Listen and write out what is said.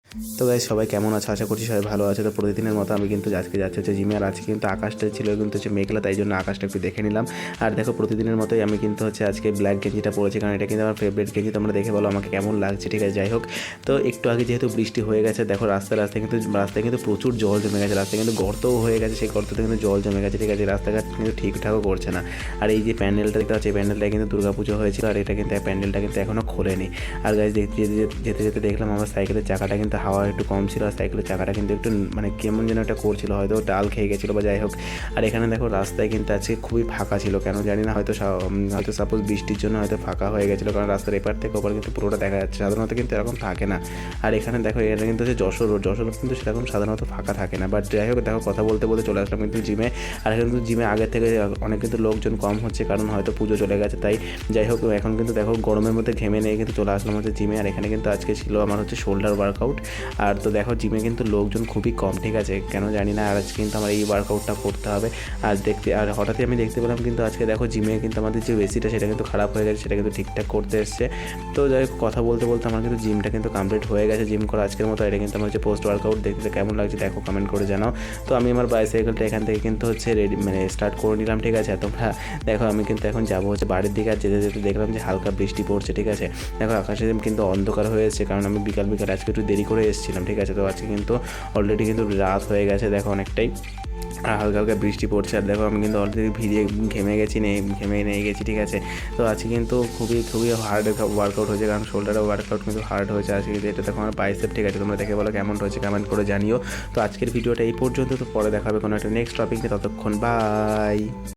তো গাইস সবাই কেমন আছে? আশা করছি সবাই ভালো আছে। তো প্রতিদিনের মতো আমি কিন্তু আজকে যাচ্ছি হচ্ছে জিমে। আর আজকে কিন্তু আকাশটা ছিল কিন্তু হচ্ছে মেঘলা, তাই জন্য আকাশটা একটু দেখে নিলাম। আর দেখো প্রতিদিনের মতোই আমি কিন্তু হচ্ছে আজকে ব্ল্যাক গেঞ্জিটা পরেছি, কারণ এটা কিন্তু আমার ফেভারিট গেঞ্জি। তোমরা দেখে বলো আমাকে কেমন লাগছে, ঠিক আছে? যাই হোক, তো একটু আগে যেহেতু বৃষ্টি হয়ে গেছে, দেখো রাস্তায় কিন্তু প্রচুর জল জমে গেছে। রাস্তায় কিন্তু গর্তও হয়ে গেছে, সেই গর্ততে কিন্তু জল জমে গেছে, ঠিক আছে? রাস্তাঘাট কিন্তু ঠিকঠাকও করছে না। আর এই যে প্যান্ডেলটা দেখতে পাচ্ছি, এই প্যান্ডেলটা কিন্তু দুর্গাপুজো হয়েছিল, আর এটা কিন্তু প্যান্ডেলটা কিন্তু এখনও খোলেনি। আর গাইস যেতে যেতে দেখলাম আমার সাইকেলের চাকাটা কিন্তু হাওয়া একটু কম ছিল, আর সাইকেলের চাকাটা কিন্তু একটু মানে কেমন যেন একটা করছিল, হয়তো ডাল খেয়ে গেছিলো বা যাই হোক। আর এখানে দেখো রাস্তায় কিন্তু আজকে খুবই ফাঁকা ছিল, কেন জানি না, হয়তো সাপোজ বৃষ্টির জন্য হয়তো ফাঁকা হয়ে গেছিলো, কারণ রাস্তার এপার থেকে ওপার কিন্তু পুরোটা দেখা যাচ্ছে। সাধারণত কিন্তু এরকম থাকে না। আর এখানে দেখো এটা কিন্তু হচ্ছে যশোর রোড কিন্তু সেরকম সাধারণত ফাঁকা থাকে না। বাট যাই হোক, দেখো কথা বলতে বলতে চলে আসলাম কিন্তু জিমে। আর এখন কিন্তু জিমে আগের থেকে অনেক কিন্তু লোকজন কম হচ্ছে, কারণ হয়তো পুজো চলে গেছে, তাই যাই হোক এখন কিন্তু দেখো গরমের মধ্যে ঘেমে নিয়ে কিন্তু চলে আসলাম হচ্ছে জিমে। আর এখানে কিন্তু আজকে ছিল আমার হচ্ছে শোল্ডার ওয়ার্কআউট। আর তো দেখো জিমে কিন্তু লোকজন খুবই কম, ঠিক আছে? কেন জানি না। আর আজকে কিন্তু আমার এই ওয়ার্কআউটটা করতে হবে। আর হঠাৎই আমি দেখতে পেলাম কিন্তু আজকে দেখো জিমে কিন্তু আমাদের যে এসিটা সেটা কিন্তু খারাপ হয়ে গেছে, সেটা কিন্তু ঠিকঠাক করতে এসছে। তো যাই হোক, কথা বলতে বলতে আমার কিন্তু জিমটা কিন্তু কমপ্লিট হয়ে গেছে। জিম করা আজকের মতো। এটা কিন্তু আমার হচ্ছে পোস্ট ওয়ার্কআউট। দেখতে কেমন লাগছে দেখো, কমেন্ট করে জানাও। তো আমি আমার বাইসাইকেলটা এখান থেকে কিন্তু হচ্ছে রেডি মানে স্টার্ট করে নিলাম, ঠিক আছে? তোমরা দেখো আমি কিন্তু এখন যাবো হচ্ছে বাড়ির দিকে। আর যেতে যেতে দেখলাম যে হালকা বৃষ্টি পড়ছে, ঠিক আছে? দেখো আকাশে কিন্তু অন্ধকার হয়ে এসেছে, কারণ আমি বিকাল আজকে একটু দেরি করে এসেছিলাম, ঠিক আছে? তো আজকে কিন্তু অলরেডি কিন্তু রাত হয়ে গেছে দেখো অনেকটাই। আর হালকা হালকা বৃষ্টি পড়ছে। আর দেখো আমি কিন্তু অলরেডি ঘেমে নিয়ে গেছি, ঠিক আছে? তো আজকে কিন্তু খুবই হার্ড ওয়ার্কআউট হয়েছে, কারণ শোল্ডারের ওয়ার্কআউট কিন্তু হার্ড হয়েছে আজকে। এটা দেখো আমার বাইসেপ, ঠিক আছে? তোমরা দেখে বলো কেমন হয়েছে, কমেন্ট করে জানিও। তো আজকের ভিডিওটা এই পর্যন্ত। তো পরে দেখা হবে কোনো একটা নেক্সট টপিক নিয়ে। ততক্ষণ বাই।